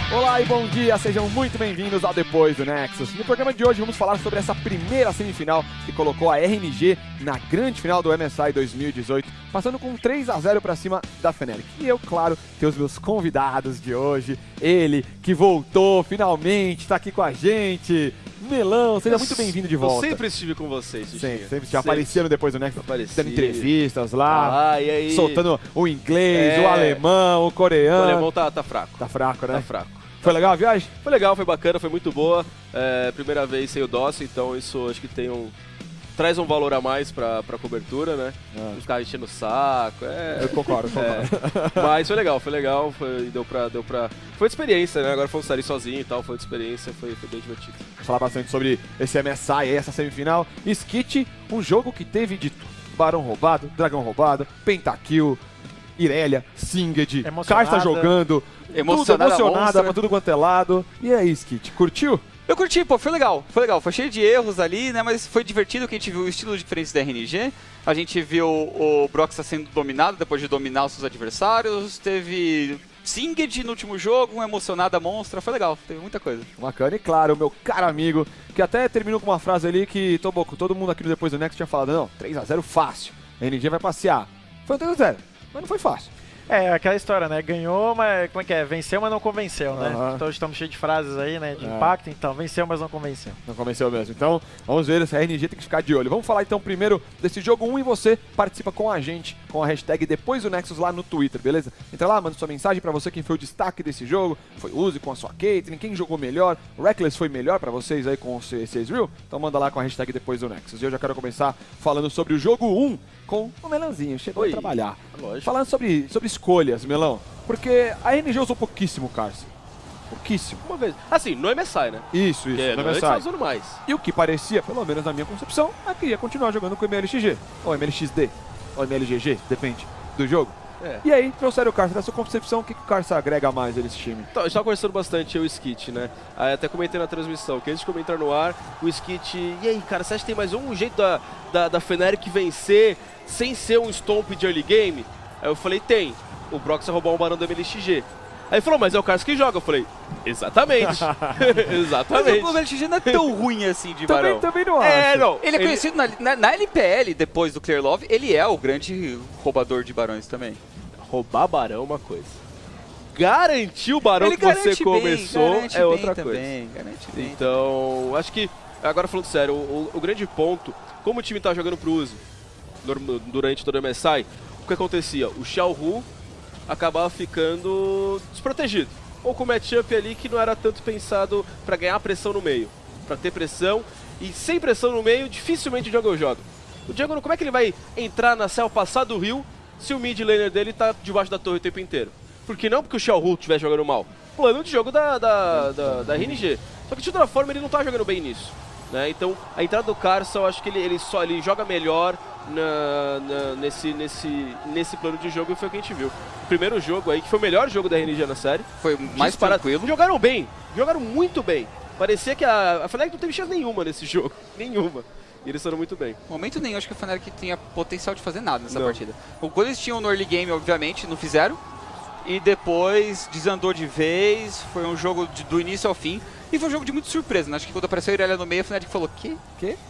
Olá e bom dia, sejam muito bem-vindos ao Depois do Nexus. No programa de hoje vamos falar sobre essa primeira semifinal que colocou a RNG na grande final do MSI 2018, passando com 3-0 para cima da Fnatic. E eu, claro, tenho os meus convidados de hoje, ele que voltou finalmente, está aqui com a gente. Melão, seja muito bem-vindo de volta. Eu sempre estive com vocês, sempre aparecia no Depois do Nexus, dando entrevistas lá, e aí? Soltando o inglês, o alemão, o coreano. O alemão tá fraco. Tá fraco, né? Tá fraco. Foi legal a viagem? Foi legal, foi bacana, foi muito boa. Primeira vez sem o DOS, então isso acho que traz um valor a mais pra cobertura, né? Os caras enchendo o saco. Eu concordo. Mas foi legal, deu pra... Foi de experiência, né? Agora foi sair sozinho e tal, foi de experiência, foi bem divertido. Vamos falar bastante sobre esse MSI aí, essa semifinal. Skit, um jogo que teve de tudo. Barão roubado, dragão roubado, pentakill, Irelia, Singed, Karsa jogando, emocionada pra tudo quanto é lado. E aí, Skit, curtiu? Eu curti, pô, foi legal, foi cheio de erros ali, né, mas foi divertido que a gente viu o estilo diferente da RNG, a gente viu o Broxah sendo dominado depois de dominar os seus adversários, teve Singed no último jogo, uma emocionada monstra, foi legal, teve muita coisa. Bacana, e claro, o meu caro amigo, que até terminou com uma frase ali que, Toboco, todo mundo aqui no Depois do Next tinha falado, não, 3-0 fácil, a RNG vai passear. Foi um 3-0. Mas não foi fácil. É, aquela história, né? Ganhou, mas como é que é? Venceu, mas não convenceu, né? Então estamos cheios de frases aí, né? De impacto, então venceu, mas não convenceu. Não convenceu mesmo. Então, vamos ver, essa RNG tem que ficar de olho. Vamos falar então primeiro desse jogo 1 e você participa com a gente, com a hashtag Depois do Nexus lá no Twitter, beleza? Entra lá, manda sua mensagem pra você, quem foi o destaque desse jogo. Foi o Uzi com a sua Caitlyn, quem jogou melhor. O Reckless foi melhor pra vocês aí com o C6 Real? Então manda lá com a hashtag Depois do Nexus. E eu já quero começar falando sobre o jogo 1 com o Melãozinho, chegou a trabalhar. Lógico. Falando sobre escolhas, Melão, porque a RNG usou pouquíssimo Karsa. Pouquíssimo. Uma vez. Assim, no MSI, né? Isso, no MSI. Tá usando mais. E o que parecia, pelo menos na minha concepção, é que ia continuar jogando com o MLXG, ou MLXD, ou MLGG, depende do jogo. E aí, trouxeram o Karsa. Da sua concepção, o que o Karsa agrega mais nesse time? Então, a gente tava conversando bastante, eu e o Skit, né? Aí até comentei na transmissão, que antes de entrar no ar, o Skit... E aí, cara, você acha que tem mais um jeito da Fnatic vencer sem ser um stomp de early game? Aí eu falei, tem. O Broxah roubar um barão do MLXG. Aí ele falou, mas é o Karsa que joga. Eu falei, exatamente. Exatamente. Mas o MLXG não é tão ruim assim de barão. Também não acho. Não. Ele é conhecido na LPL, depois do Clear Love, ele é o grande roubador de barões também. Roubar barão é uma coisa. Garantir o barão que você começou é outra coisa. Garante bem. Então, acho que, agora falando sério, o grande ponto, como o time tá jogando pro Uzi durante todo o MSI, o que acontecia? O Xiaohu acabava ficando desprotegido. Ou com o matchup ali que não era tanto pensado para ganhar pressão no meio. Para ter pressão, e sem pressão no meio, dificilmente o Jungle joga. O Jungle, como é que ele vai entrar na cell, passar do rio, se o mid laner dele tá debaixo da torre o tempo inteiro? Porque não porque o Xiaohu estiver jogando mal. Plano de jogo da RNG. Só que de outra forma ele não tá jogando bem nisso. Né? Então a entrada do Karsa, eu acho que ele joga melhor nesse plano de jogo, e foi o que a gente viu. O primeiro jogo aí, que foi o melhor jogo da RNG na série. Foi mais tranquilo. Jogaram bem, jogaram muito bem. Parecia que a Fnatic não teve chance nenhuma nesse jogo, nenhuma. E eles foram muito bem. Momento nenhum, acho que a Fnatic tinha potencial de fazer nada nessa partida. Quando eles tinham no early game, obviamente, não fizeram. E depois desandou de vez, foi um jogo do início ao fim. E foi um jogo de muita surpresa, né? Acho que quando apareceu a Irelia no meio, a Fnatic falou, Que?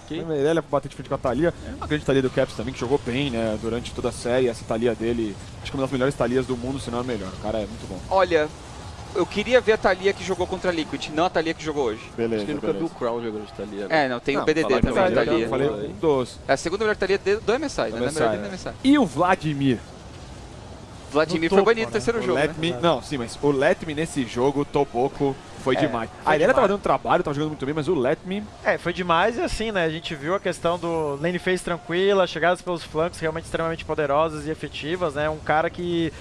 A Irelia pra bater de frente com a Thalia. A grande Thalia do Caps também, que jogou bem, né? Durante toda a série. Essa Thalia dele, acho que é uma das melhores Thalias do mundo, se não a melhor. O cara é muito bom. Olha, eu queria ver a Thalia que jogou contra a Liquid, não a Thalia que jogou hoje. Beleza, Acho que eu nunca vi o Crown jogando de Thalia. É, não, tem o Não, BDD falar também de verdade, Thalia. eu falei um dos. É a segunda melhor Thalia do MSI, né? Na melhor do MSI. E o Vladimir? Vladimir No foi topo, banido no terceiro O jogo, Let né? Me, não, sim, mas o Let Me nesse jogo, Toboco, foi demais. A Irelia tava dando trabalho, tava jogando muito bem, mas o Let Me... Foi demais e assim, né, a gente viu a questão do lane phase tranquila, chegadas pelos flancos realmente extremamente poderosas e efetivas, né, um cara que...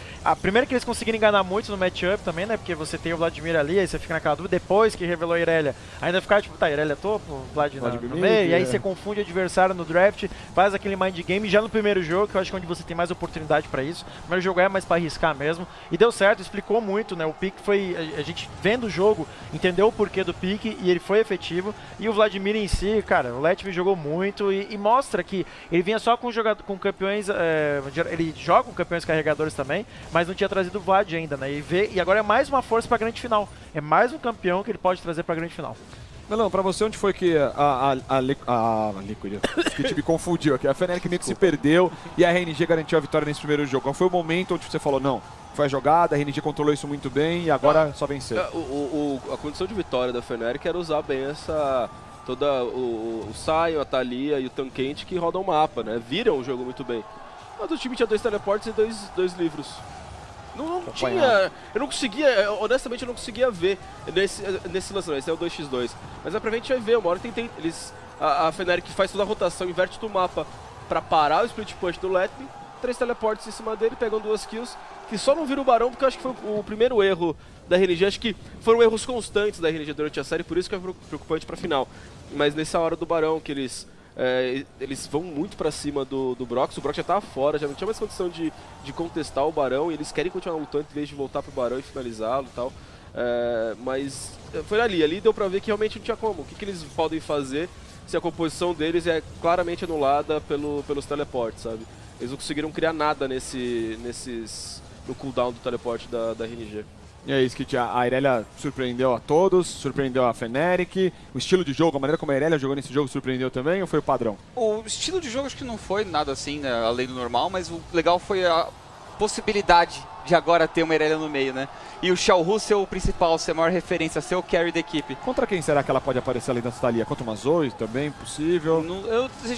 primeiro que eles conseguiram enganar muito no matchup também, né, porque você tem o Vladimir ali, aí você fica naquela dúvida, depois que revelou a Irelia, ainda ficar tipo, tá, Irelia topo, Vladimir no meio, e aí você confunde o adversário no draft, faz aquele mind game, já no primeiro jogo, que eu acho que é onde você tem mais oportunidade pra isso, o primeiro jogo é mais pra arriscar mesmo, e deu certo, explicou muito, né, o pick foi, a gente vendo o jogo, entendeu o porquê do pique e ele foi efetivo. E o Vladimir em si, cara, o Let Me jogou muito e mostra que ele vinha só com campeões, ele joga com campeões carregadores também, mas não tinha trazido o Vlad ainda, né? E agora é mais uma força pra grande final. É mais um campeão que ele pode trazer pra grande final. Melão, pra você, onde foi que a Liquid, que te me confundiu aqui, a Fnatic meio que se perdeu e a RNG garantiu a vitória nesse primeiro jogo? Qual foi o momento onde você falou, não, foi a jogada, a RNG controlou isso muito bem e agora só vencer? A condição de vitória da Fnatic era usar bem o Sion, a Thalia e o Tankente que rodam o mapa, né? Viram o jogo muito bem. Mas o time tinha 2 teleportes e dois livros. Não tinha... Eu não conseguia... Honestamente, eu não conseguia ver nesse lance, não. Esse é o 2x2. Mas é pra gente vai ver. Uma hora tem... A Fnatic faz toda a rotação, inverte do mapa pra parar o split push do Let Me. 3 teleportes em cima dele, pegam 2 kills. Que só não vira o Barão, porque eu acho que foi o primeiro erro da RNG. Acho que foram erros constantes da RNG durante a série, por isso que é preocupante pra final. Mas nessa hora do Barão, que eles vão muito pra cima do Brox. O Brox já tava fora, já não tinha mais condição de contestar o Barão. E eles querem continuar lutando em vez de voltar pro Barão e finalizá-lo e tal. Mas foi ali deu pra ver que realmente não tinha como. O que eles podem fazer se a composição deles é claramente anulada pelos teleportes, sabe? Eles não conseguiram criar nada no cooldown do teleporte da RNG. E é isso, que a Irelia surpreendeu a todos, surpreendeu a Fnatic. O estilo de jogo, a maneira como a Irelia jogou nesse jogo surpreendeu também ou foi o padrão? O estilo de jogo acho que não foi nada assim, né, além do normal, mas o legal foi a possibilidade de agora ter uma Irelia no meio, né? E o Xiaohu ser o principal, ser a maior referência, ser o carry da equipe. Contra quem será que ela pode aparecer além da Thalia? Contra uma Zoe também, possível?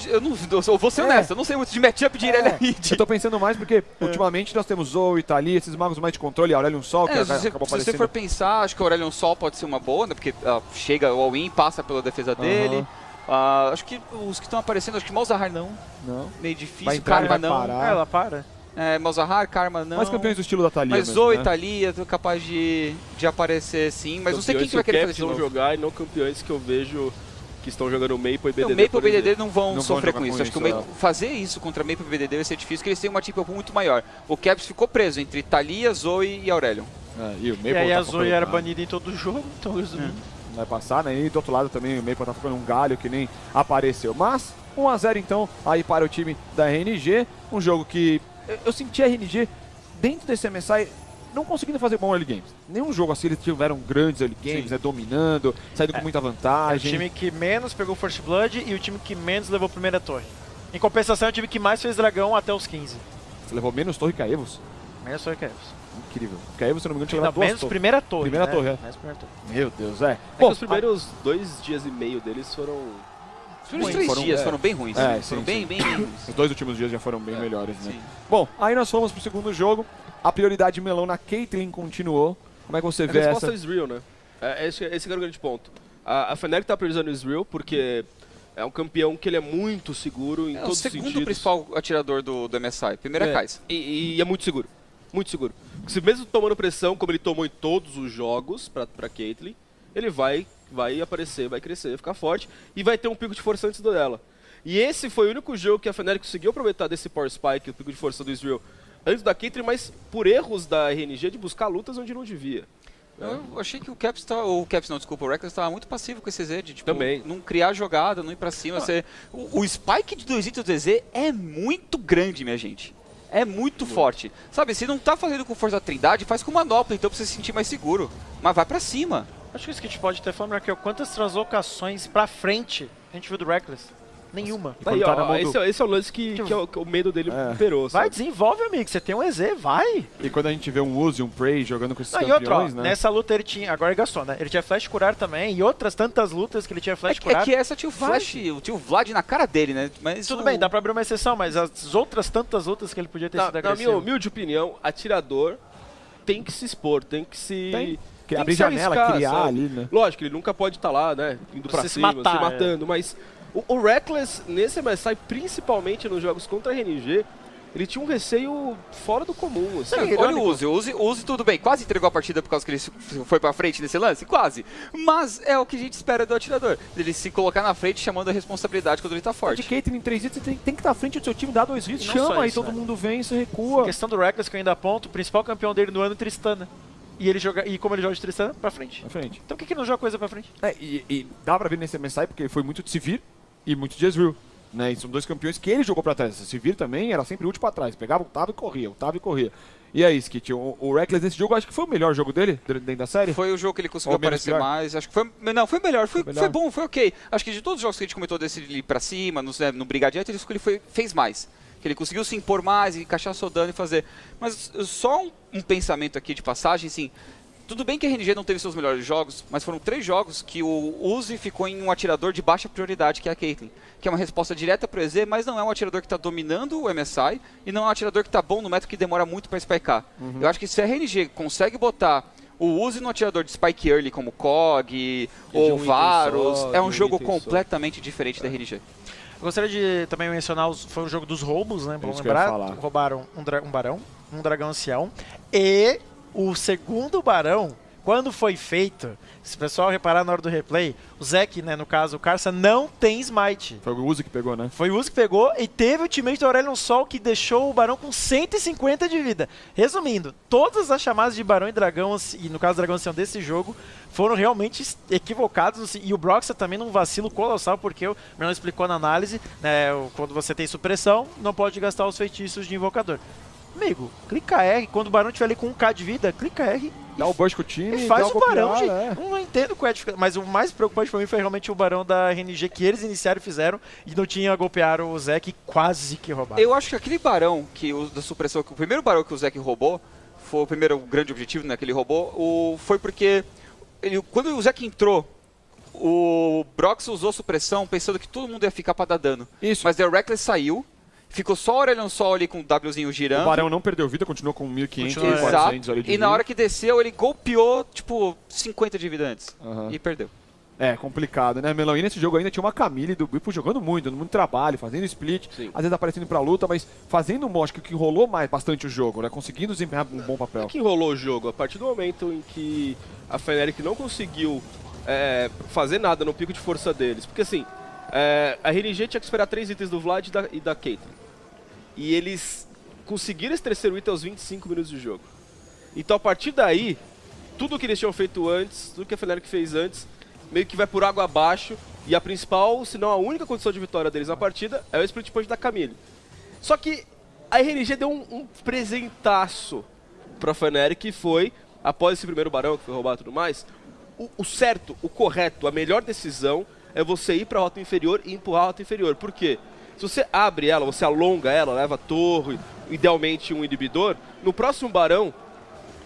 Eu vou ser honesto, eu não sei muito de matchup de Irelia Mid. Eu tô pensando mais porque ultimamente nós temos Zoe, Thalia, esses magos mais de controle, a Aurelion Sol, que acabou aparecendo. Se você for pensar, acho que o Aurelion Sol pode ser uma boa, né? Porque chega o all-in, passa pela defesa dele. Acho que os que estão aparecendo, acho que Malzahar não. Meio difícil, Karma não. Ela para. Malzahar, Karma não. Mais campeões do estilo da Thalia. Mas Zoe e Thalia, capaz de aparecer sim, mas não sei quem que vai querer fazer de novo. Jogar e não campeões que eu vejo que estão jogando Maple e BDD. O Maple e BDD não vão sofrer com isso. Acho que fazer isso contra Maple e BDD vai ser difícil, porque eles têm uma team muito maior. O Caps ficou preso entre Thalia, Zoe e Aurelion. E o Maple aí a Zoe era banida em todo o jogo, então resumindo. Vai passar, né? E do outro lado também o Maple tá ficando um galho que nem apareceu. Mas 1-0 então aí para o time da RNG. Um jogo que eu senti a RNG dentro desse MSI não conseguindo fazer bom early games. Nenhum jogo assim eles tiveram grandes early games, né, dominando, saindo com muita vantagem. É o time que menos pegou First Blood e o time que menos levou a primeira torre. Em compensação, é o time que mais fez dragão até os 15. Você levou menos torre que a Evos? Menos torre que a Evos. Incrível. Porque a Evos, se não me engano, tinha levado menos torres. Primeira torre. Primeira né? torre, Menos primeira torre. Meu Deus, Bom, os primeiros 2 dias e meio deles foram... Os 3 dias foram bem ruins. Foram bem ruins. Os 2 últimos dias já foram bem melhores, né? Sim. Bom, aí nós fomos pro segundo jogo. A prioridade melão na Caitlyn continuou. Como é que você vê essa? A resposta é Israel, né? Esse era o grande ponto. A Fnatic tá priorizando o Israel porque é um campeão que ele é muito seguro em todos os sentidos. É o segundo principal atirador do MSI. Primeiro é Kai'Sa. E é muito seguro. Muito seguro. Porque se mesmo tomando pressão, como ele tomou em todos os jogos pra Caitlyn, ele vai aparecer, vai crescer, vai ficar forte e vai ter um pico de força antes dela. E esse foi o único jogo que a Fnatic conseguiu aproveitar desse Power Spike, o pico de força do Israel, antes da Caitlyn, mas por erros da RNG de buscar lutas onde não devia. Eu achei que o Reckless estava muito passivo com esse Z, de também não criar jogada, não ir pra cima. O spike de 2 itens do EZ é muito grande, minha gente. É muito forte. Sabe, se não tá fazendo com força da Trindade, faz com manopla, então pra você se sentir mais seguro. Mas vai pra cima. Acho que isso que a gente pode até falar, Marquel, quantas translocações pra frente a gente viu do Reckless? Nenhuma. E Daí, quando tá na ó, mão do- esse é o lance que o medo dele imperou. Vai, sabe? desenvolve, amigo. Você tem um EZ, vai. E quando a gente vê um Uzi, um Prey jogando com esses Não, e outra, ó, campeões, né? nessa luta ele tinha, agora ele gastou, né? Ele tinha flash curar também, e outras tantas lutas que ele tinha flash É curar. que essa tinha o Flash, tinha o Vlad na cara dele, né? Mas Tudo bem, dá pra abrir uma exceção, mas as outras tantas lutas que ele podia ter sido Na minha agressivo. humilde opinião, atirador tem que se expor, tem que se... Tem. tem Abrir que se janela, arriscar, criar sabe? ali, né? Lógico, ele nunca pode estar lá, né? Indo pra Você se cima, matar, se matando, mas o Reckless, nesse MSI, principalmente nos jogos contra a RNG, ele tinha um receio fora do comum. Assim. Sim, olha o Uzi tudo bem, quase entregou a partida por causa que ele foi pra frente nesse lance, quase. Mas é o que a gente espera do atirador, ele se colocar na frente chamando a responsabilidade quando ele tá De forte. Caitlyn em 3 hits, você tem que estar à frente do seu time, dá 2 hits, E não chama, só aí isso, todo né? mundo vem, você A recua. questão do Reckless que eu ainda aponto, o principal campeão dele no ano é Tristana. E ele joga, e como ele joga de Tristana, pra frente. À frente. Então por que não joga coisa pra frente? E dá pra ver nesse MSI porque foi muito de Sivir e muito de Ezreal. Né? E são dois campeões que ele jogou pra trás. Sivir também era sempre útil pra trás. Pegava, ultava e corria. E aí, Skit, o Reckless nesse jogo, acho que foi o melhor jogo dele dentro da série? Foi o jogo que ele conseguiu Ou menos aparecer pior? mais. Acho que foi. Não, foi melhor. Foi melhor. bom, foi ok. Acho que de todos os jogos que a gente comentou desse ir pra cima, no Brigadier, ele fez mais. Que ele conseguiu se impor mais, encaixar seu dano e fazer. Mas só um pensamento aqui de passagem, assim. Tudo bem que a RNG não teve seus melhores jogos, mas foram 3 jogos que o Uzi ficou em um atirador de baixa prioridade, que é a Caitlyn. Que é uma resposta direta pro EZ, mas não é um atirador que está dominando o MSI e não é um atirador que está bom no meta que demora muito para spikear. Eu acho que se a RNG consegue botar o Uzi no atirador de spike early como KOG ou um item Varus, só, é de um um jogo item só. completamente diferente da RNG. Eu gostaria de também mencionar, foi um jogo dos roubos, né? Vamos Isso que eu ia lembrar, falar. roubaram um barão, um dragão ancião e o segundo barão, quando foi feito, se o pessoal reparar na hora do replay, o Zek, né, no caso, o Karsa, não tem smite. Foi o Uzi que pegou, né? Foi o Uzi que pegou e teve o teammate do Aurelion Sol que deixou o Barão com 150 de vida. Resumindo, todas as chamadas de Barão e Dragão, e no caso Dragão Ancião desse jogo, foram realmente equivocadas. E o Broxa também num vacilo colossal, porque o Merlin explicou na análise, né, quando você tem supressão, não pode gastar os feitiços de invocador. Amigo, clica R, quando o Barão estiver ali com 1k de vida, clica R Dá o burst com o time, e faz dá o Barão, copiar, gente. né? Eu não entendo qual é a dificuldade, mas o mais preocupante pra mim foi realmente o Barão da RNG que eles iniciaram e fizeram e não tinha golpearam o Zek e quase que roubaram. Eu acho que aquele barão da supressão, o primeiro barão que o Zek roubou, foi o primeiro grande objetivo, né, que ele roubou, foi porque quando o Zek entrou, o Brox usou supressão pensando que todo mundo ia ficar pra dar dano. Isso. Mas o Reckless saiu, ficou só o Aurelion Sol ali com o Wzinho girando. O Barão não perdeu vida, continuou com 1.500, Continua, 1.400 ali de E na vida. hora que desceu, ele golpeou, tipo, 50 de vida antes. Aham. E perdeu. É, complicado, né, Melão? E nesse jogo ainda tinha uma Camille do Bipo jogando muito, dando muito trabalho, fazendo split, Sim. às vezes aparecendo pra luta, mas fazendo um acho que rolou mais bastante o jogo, né? Conseguindo desempenhar um bom papel. O que enrolou o jogo? A partir do momento em que a Fnatic não conseguiu fazer nada no pico de força deles. Porque assim, a RNG tinha que esperar 3 itens do Vlad e da Caitlyn. E eles conseguiram esse terceiro item aos 25 minutos de jogo. Então a partir daí, tudo que eles tinham feito antes, tudo que a Fnatic fez antes, meio que vai por água abaixo. E a principal, se não a única condição de vitória deles na partida, é o split push da Camille. Só que a RNG deu um presentaço pra Fnatic, que foi, após esse primeiro barão que foi roubado e tudo mais, o certo, o correto, a melhor decisão é você ir pra rota inferior e empurrar a rota inferior. Por quê? Se você abre ela, você alonga ela, leva a torre, idealmente um inibidor, no próximo barão,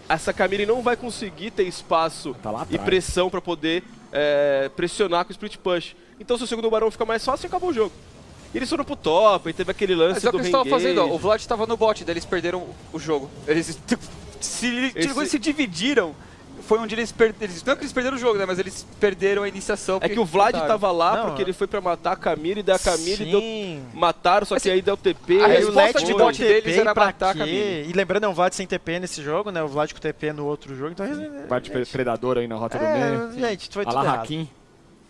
essa Camille não vai conseguir ter espaço Tá lá e atrás. pressão pra poder pressionar com o split push. Então se o segundo barão fica mais fácil, acabou o jogo. E eles foram pro top, e teve aquele lance Mas é o do que eles estavam fazendo, ó, o Raengage. Vlad estava no bot, daí eles perderam o jogo. Eles se dividiram. Foi onde eles perderam. Não que eles perderam o jogo, né? Mas eles perderam a iniciação. É porque que o Vlad tentaram. tava lá Não, porque ele foi pra matar a Camille, e daí a Camille Sim. mataram, só que aí deu TP. a aí resposta o de LED bot foi. deles era pra matar a quê? Camille. E lembrando, é um Vlad sem TP nesse jogo, né? O Vlad com TP no outro jogo, então... Parte predador aí na rota do meio. gente, foi tudo Alá errado. Hakim.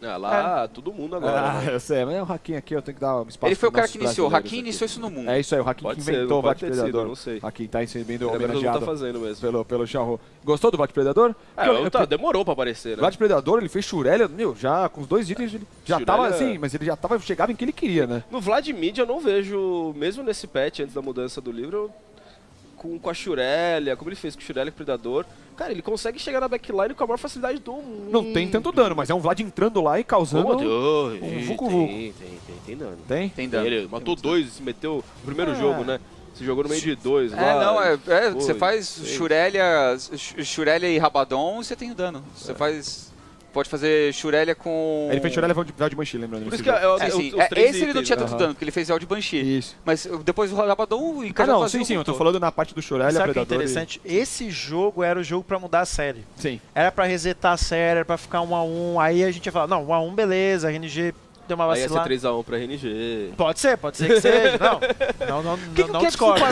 Ah, lá, todo mundo agora. né? Eu sei, mas é o Hakim aqui, eu tenho que dar um espaço Ele foi o pros cara nossos que iniciou. O brasileiros Hakim aqui. iniciou isso no mundo. É isso aí, o Hakim Pode que ser, inventou o pode Vlad ter sido, Predador. não sei. Hakim tá sendo Ele não homenageado tá fazendo mesmo. pelo Charro. Gostou do Vlad Predador? Demorou pra aparecer, O né? Vlad Predador, ele fez Shurelia, meu, já com os 2 itens, ele já Shurelia- tava assim, mas ele já tava, chegava em que ele queria, né? No Vlad Mid eu não vejo, mesmo nesse patch, antes da mudança do livro, com a Shurelia, como ele fez com o Shurelia e o Predador, cara, ele consegue chegar na backline com a maior facilidade do mundo. Não tem tanto dano, mas é um Vlad entrando lá e causando vucu-vucu. Tem dano. Tem? Tem dano. Ele matou 2 e se meteu no primeiro jogo, né? Se jogou no meio de 2 você faz Shurelia e Rabadon, você tem o dano. Você pode fazer Shurelia com... Ele fez Shurelia e de Banshee, lembrando. Por isso que esse ele não tinha tanto dano, porque ele fez Vel de Banshee. Isso. Mas depois o Rabadon e não, sim, eu tô falando na parte do Shurelia, Sabe o que é Predador. interessante? Esse jogo era o jogo pra mudar a série. Sim. Era pra resetar a série, era pra ficar 1-1, aí a gente ia falar, não, 1-1 beleza, a RNG deu uma Aí ia ser vacilada. 3x1 pra RNG. Pode ser que seja, não discordo.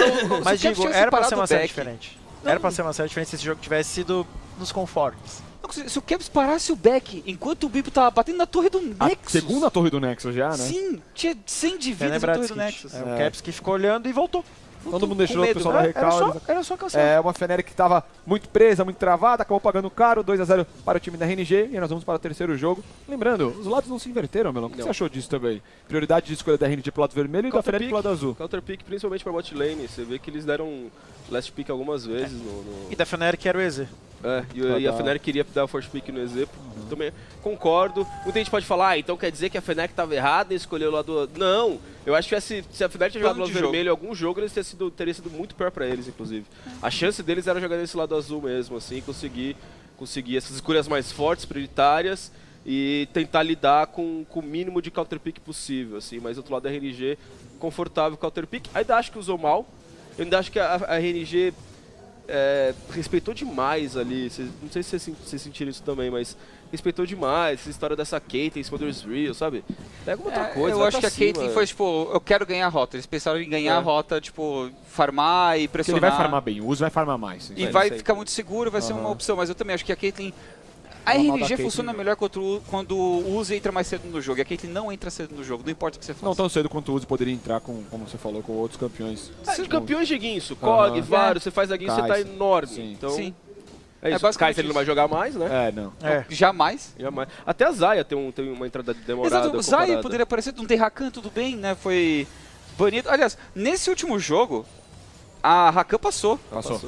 Mas digo, era pra ser uma série diferente. Era pra ser uma série diferente se esse jogo tivesse sido nos conformes. Se o Caps parasse o back enquanto o Bipo tava batendo na torre do A Nexus. segunda torre do Nexus já, né? Sim, tinha 100 de vida na torre do Nexus. O Caps que ficou olhando e voltou. Todo mundo deixou o medo, pessoal né? da Recall. Era só cancelar. É uma Fnatic que estava muito presa, muito travada, acabou pagando caro, 2x0 para o time da RNG, e nós vamos para o terceiro jogo. Lembrando, os lados não se inverteram, Melão. O que você achou disso também? Prioridade de escolha da RNG pro lado vermelho e da Fnatic pro lado azul. Counter pick, principalmente pra bot lane. Você vê que eles deram last pick algumas vezes E da Fnatic era o EZ. E a Fnatic queria dar force pick no EZ, também concordo. Muita gente pode falar, então quer dizer que a Fnatic estava errada em escolher o lado... Não, eu acho que se a Fnatic tivesse jogado no lado vermelho em algum jogo, teria sido muito pior pra eles, inclusive. A chance deles era jogar nesse lado azul mesmo, assim, conseguir essas escolhas mais fortes, prioritárias, e tentar lidar com o mínimo de counter pick possível, assim. Mas do outro lado da RNG, confortável counter pick. Ainda acho que usou mal, eu ainda acho que a RNG... respeitou demais ali, não sei se vocês sentiram isso também, mas respeitou demais essa história dessa Caitlyn em cima do Ezreal, sabe? Pega uma outra coisa, eu acho que a Caitlyn foi tipo, eu quero ganhar a rota, eles pensaram em ganhar a rota, tipo, farmar e pressionar. Porque ele vai farmar bem, o Uzi vai farmar mais. E vai ficar muito seguro, vai ser uma opção, mas eu também acho que a Caitlyn... A RNG funciona melhor quando o Uzi entra mais cedo no jogo, e a Caitlyn não entra cedo no jogo, não importa o que você faça. Não tão cedo quanto o Uzi poderia entrar, como você falou, com outros campeões. Campeões de Guinso, KOG, vários, você faz a Guinso, você tá enorme. Sim. Então, Sim. É isso. Kai'Sa ele não vai jogar mais, né? Não. Jamais. Jamais. Até a Zaya tem uma entrada demorada. Exato, o Zaya poderia aparecer, não tem Rakan, tudo bem, né? Foi banido. Aliás, nesse último jogo, a Rakan passou.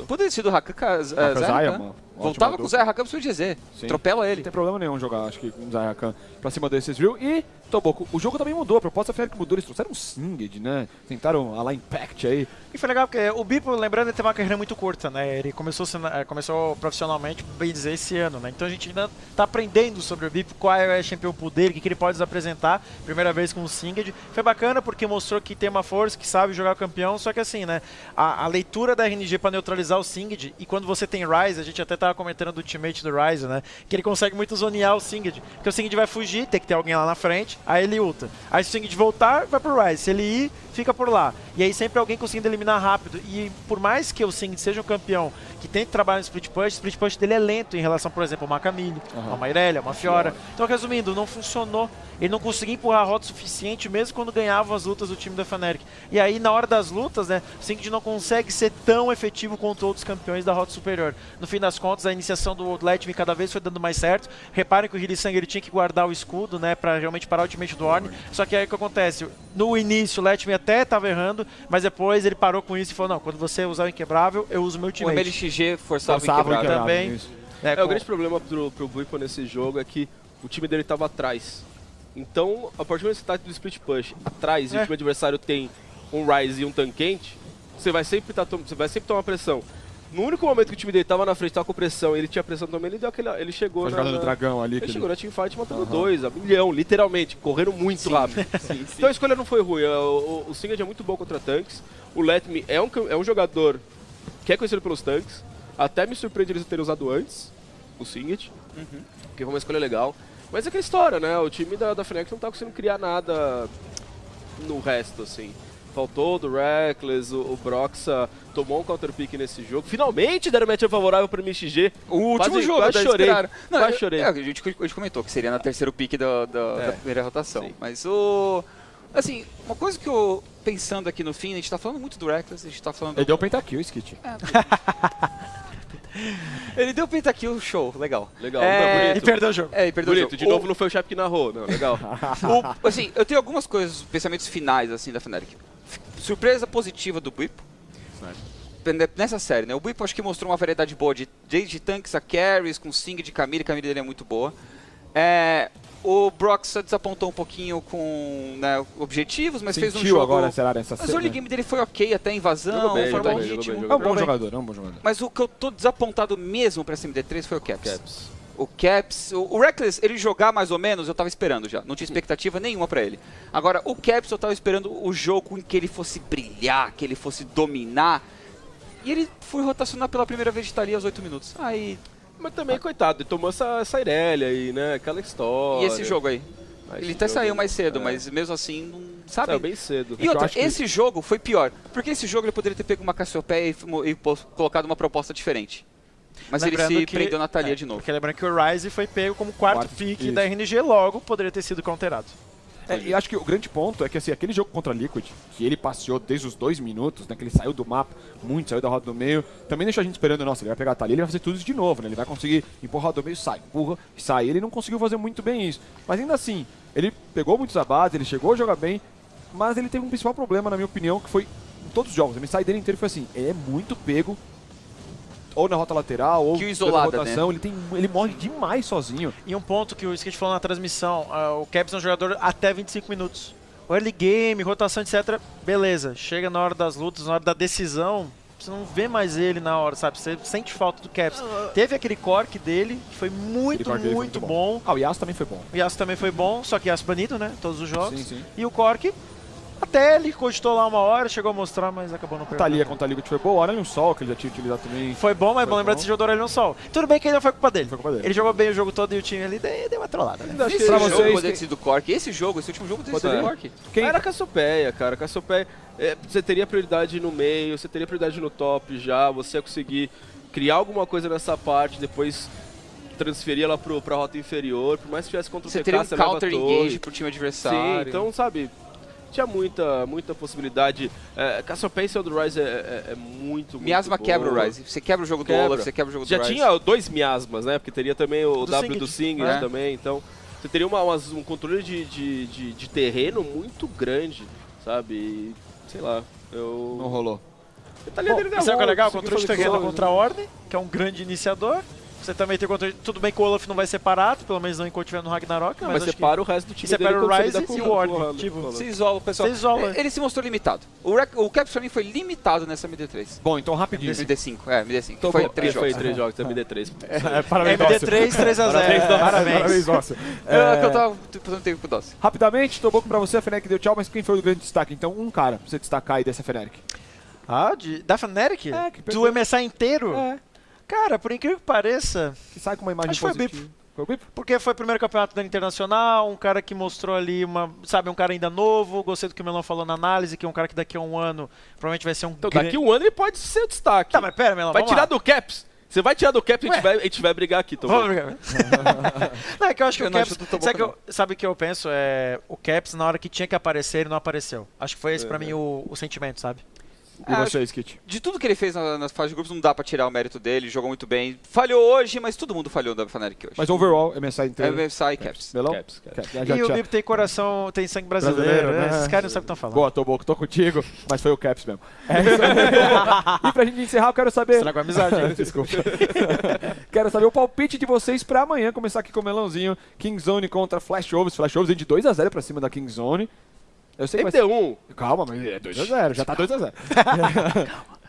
Poderia ter sido o Rakan, Zaya, mano. Voltava com o Zaya Rakan pro GZ. Atropela ele. Não tem problema nenhum jogar, acho que, com o Zaya Rakan pra cima desses Ezreal. E, Toboco, o jogo também mudou. A proposta da Fnatic mudou. Eles trouxeram um Singed, né? Tentaram a lá Impact aí. E foi legal porque o Bipo, lembrando, ele teve uma carreira muito curta, né? Ele começou profissionalmente, bem dizer, esse ano, né? Então a gente ainda tá aprendendo sobre o Bipo, qual é o champion pool dele, o que ele pode nos apresentar. Primeira vez com o Singed. Foi bacana porque mostrou que tem uma força, que sabe jogar campeão, só que assim, né? A leitura da RNG pra neutralizar o Singed, e quando você tem Ryze, a gente até tava comentando do teammate do Ryze, né? Que ele consegue muito zonear o Singed. Porque o Singed vai fugir, tem que ter alguém lá na frente, aí ele ulta. Aí se o Singed voltar, vai pro Ryze. Se ele ir, fica por lá. E aí sempre alguém conseguindo eliminar rápido. E por mais que o Singed seja um campeão que tente trabalhar no o split push dele é lento em relação, por exemplo, ao Macamilho, a uma Irelia, uma Fiora. Então, resumindo, não funcionou. Ele não conseguia empurrar a rota suficiente, mesmo quando ganhavam as lutas do time da Fnatic. E aí, na hora das lutas, né, o Singed não consegue ser tão efetivo contra outros campeões da rota superior. No fim das contas, a iniciação do Letme cada vez foi dando mais certo. Reparem que o Hylissang ele tinha que guardar o escudo, né, pra realmente parar o ultimate do Ornn. Só que aí o que acontece? No início, o Letme até estava errando, mas depois ele parou com isso e falou, não, quando você usar o Inquebrável, eu uso o meu O teammate. MLXG forçava o Inquebrável também. O grande problema pro Buipo nesse jogo é que o time dele estava atrás. Então, a partir do momento que você tá do split push atrás e o time adversário tem um Ryze e um tanque quente, você vai sempre tomar pressão. No único momento que o time dele tava na frente, tava com pressão, e ele tinha pressão também, ele chegou na dragão ali. Ele chegou na teamfight matando 2, a milhão, literalmente, correndo muito rápido. Então a escolha não foi ruim. O Singed é muito bom contra tanques. O Letme é um jogador que é conhecido pelos tanques. Até me surpreende eles terem usado antes o Singed, porque foi uma escolha legal. Mas é aquela história, né? O time da Fnatic não tá conseguindo criar nada no resto, assim. Faltou do Reckless, o Broxa tomou um counter pick nesse jogo. Finalmente deram matchup favorável para o MXG. O último jogo, quase chorei. Quase chorei. A gente comentou que seria na terceiro pick da primeira rotação. Sim. Mas assim, uma coisa que eu... Pensando aqui no fim, a gente tá falando muito do Reckless, a gente tá falando... Ele deu pentakill, Skit. Ele deu pentakill, show, legal. Legal, e perdeu o jogo. E perdeu bonito, o jogo. De novo não foi o Shep que narrou, não, legal. Assim, eu tenho algumas coisas, pensamentos finais, assim, da Fnatic. Surpresa positiva do Buipo. nessa série, né? O Bwipo acho que mostrou uma variedade boa desde tanques a carries, com Sing de Camille dele é muito boa. O Brox desapontou um pouquinho com, né, objetivos, mas fez um jogo... agora, será, nessa Mas série, o early game dele foi ok, até a invasão, Jogou bem, foi um jogou bom bem, ritmo. jogou É um bem. bom jogador, é um bom jogador. Mas o que eu tô desapontado mesmo pra essa MD3 foi o Caps. Caps. O Caps, o Reckless, ele jogar mais ou menos, eu tava esperando já. Não tinha expectativa nenhuma pra ele. Agora, o Caps, eu tava esperando o jogo em que ele fosse brilhar, que ele fosse dominar. E ele foi rotacionar pela primeira vez de estar ali aos 8 minutos. Aí... Mas também, coitado, ele tomou essa Irelia aí, né? Aquela história. E esse jogo aí? Ele até jogo, saiu mais cedo, mas mesmo assim, não sabe? Saiu bem cedo. E outra, acho que- esse jogo foi pior. Porque esse jogo ele poderia ter pego uma Cassiopeia e colocado uma proposta diferente. Mas Lembrando ele se que- prendeu na Thalia de novo. Porque lembrando que o Ryze foi pego como quarto Quarto, pick isso. da RNG, logo poderia ter sido counterado. E acho que o grande ponto é que assim, aquele jogo contra a Liquid, que ele passeou desde os 2 minutos, né, que ele saiu do mapa, saiu da roda do meio, também deixou a gente esperando, nossa, ele vai pegar a Thalia, ele vai fazer tudo isso de novo, né? Ele vai conseguir empurrar a roda do meio, empurra, sai. Ele não conseguiu fazer muito bem isso. Mas ainda assim, ele pegou muitos abates, ele chegou a jogar bem, mas ele teve um principal problema, na minha opinião, que foi em todos os jogos. A mensagem dele inteiro foi assim, ele é muito pego, ou na rota lateral, ou Kill isolada, na rotação, ele morre demais sozinho. E um ponto que o Skit falou na transmissão, o Caps é um jogador até 25 minutos. O early game, rotação, etc, beleza. Chega na hora das lutas, na hora da decisão, você não vê mais ele na hora, sabe? Você sente falta do Caps. Teve aquele cork dele, que foi muito, Aquele cork dele foi muito bom. Ah, o Yasuo também foi bom. O Yasuo também foi bom, só que Yasuo banido, né? Todos os jogos. Sim, sim. E o cork, até ele cogitou lá uma hora, chegou a mostrar, mas acabou não pegando. Thalia contra a Liquid foi boa, olha um sol que ele já tinha utilizado também. Foi bom, mas Foi bom lembrar bom. desse jogo do Aurelion Sol. Tudo bem que ainda foi culpa dele. Foi culpa dele. Ele jogou bem o jogo todo e o time ali deu uma trollada, né? Esse pra jogo vocês poderia que- ter sido Cork. Esse último jogo poderia ter sido Poderia. Cork. Quem... Era Cassiopeia, cara. Cassiopeia, você teria prioridade no meio, você teria prioridade no top já, você ia conseguir criar alguma coisa nessa parte, depois transferir ela pra rota inferior, por mais que tivesse contra o Você PK, teria um você leva counter torre. engage pro time adversário. Sim, então, sabe, tinha muita possibilidade. Cassiopeia e do Rise é muito Miasma boa. quebra o Ryze. Você quebra o jogo do Quebra. Olaf, você quebra o jogo do Já Ryze. tinha 2 miasmas, né? Porque teria também o Do W Singed, do Singed né? também, então você teria um controle de terreno muito grande, sabe? E, sei lá, Não rolou. Bom, isso é o que é legal, controle de terreno contra a Ordem, que é um grande iniciador. Você também tem o controle... Tudo bem que o Olaf não vai ser parado, pelo menos não enquanto tiver no Ragnarok, Não, mas mas acho separa o resto do time separa dele o quando você Ryze lida com e o com Ordem, Holland, tipo, com Holland. Se isola o pessoal. Você isola. Ele se mostrou limitado. O Caps pra mim foi limitado nessa MD3. Bom, então rapidinho. MD5, MD5. Então, foi bom, 3 jogos. Foi 3 jogos, MD3. Parabéns, Dócil. MD3, 3x0. Parabéns. Dócil. Eu tava fazendo tempo com o Dossi. Rapidamente, Toboco pra você, a Fnatic deu tchau, mas quem foi o grande destaque? Então, um cara pra você destacar aí dessa Fnatic. Da Fnatic? É, que Do perdeu. MSI inteiro? É. Cara, por incrível que pareça, Que sai com uma imagem Acho que foi o positiva. Foi o Bip? porque foi o primeiro campeonato da Internacional, um cara que mostrou ali um cara ainda novo, gostei do que o Melão falou na análise, que é um cara que daqui a um ano provavelmente vai ser um Então daqui um ano ele pode ser o destaque. Tá, mas pera, Melão, Vai vamos tirar lá. do Caps. Você vai tirar do Caps e a gente vai brigar aqui, Tom. Vamos brigar. Não, é que eu acho que Eu o não Caps... acho do Toboco, Sabe o que eu penso? O Caps, na hora que tinha que aparecer, ele não apareceu. Acho que foi esse pra mim o sentimento, sabe? E você, Skit? De tudo que ele fez nas fases de grupos, não dá pra tirar o mérito dele, jogou muito bem. Falhou hoje, mas todo mundo falhou da Fnatic hoje. Mas overall, MSI inteiro. MSI e Caps. Melão? Caps. Já, E o já. Bip tem coração, tem sangue brasileiro, né? Esses caras não sabem o que estão falando. Boa, Toboco, tô contigo, mas foi o Caps mesmo. É isso aí. E pra gente encerrar, eu quero saber... Estragou a amizade, hein? Desculpa. Quero saber o palpite de vocês pra amanhã. Começar aqui com o Melãozinho. Kingzone contra Flashovers. Flashovers vem de 2x0 pra cima da Kingzone. Eu sei que vai ser... MD1, Calma, mas é 2x0. Já tá 2x0.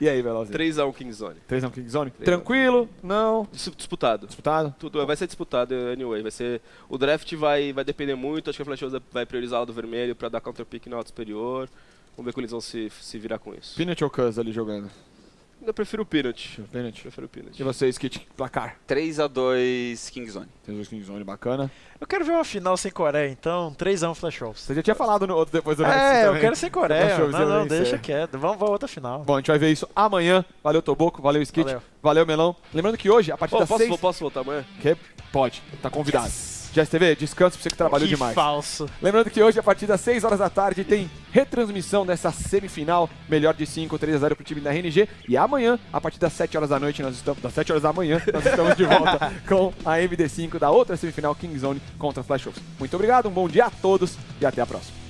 E aí, Melãozinho? 3x1 Kingzone. 3x1 Kingzone? Tranquilo? Não? Disputado. Disputado? Tudo vai ser disputado anyway. Vai ser, o draft vai depender muito. Acho que a Flash vai priorizar o do vermelho pra dar counter pick na alta superior. Vamos ver como eles vão se virar com isso. Peanut ou Cuz ali jogando? Eu prefiro o Peanut. Peanut. Prefiro o Peanut. E você, Skit? Placar? 3x2 Kingzone. Tem dois Kingzone bacana. Eu quero ver uma final sem Coreia, então 3x1 Flash Wolves. Você já tinha falado no outro depois do Nexus Eu também. quero sem Coreia. Flash Wolves ia Não, vencer. deixa quieto. Vamos pra outra final. Bom, a gente vai ver isso amanhã. Valeu, Toboco. Valeu, Skit. Valeu. Valeu, Melão. Lembrando que hoje, a partir das 6... Posso voltar amanhã? Pode. Tá convidado. GSTV, descanso pra você que trabalhou Que demais. falso. Lembrando que hoje, a partir das 6 horas da tarde, tem retransmissão dessa semifinal, melhor de 5, 3x0 pro time da RNG. E amanhã, a partir das 7 horas da noite, das 7 horas da manhã, nós estamos de volta com a MD5 da outra semifinal Kingzone contra Flash Wolves. Muito obrigado, um bom dia a todos e até a próxima.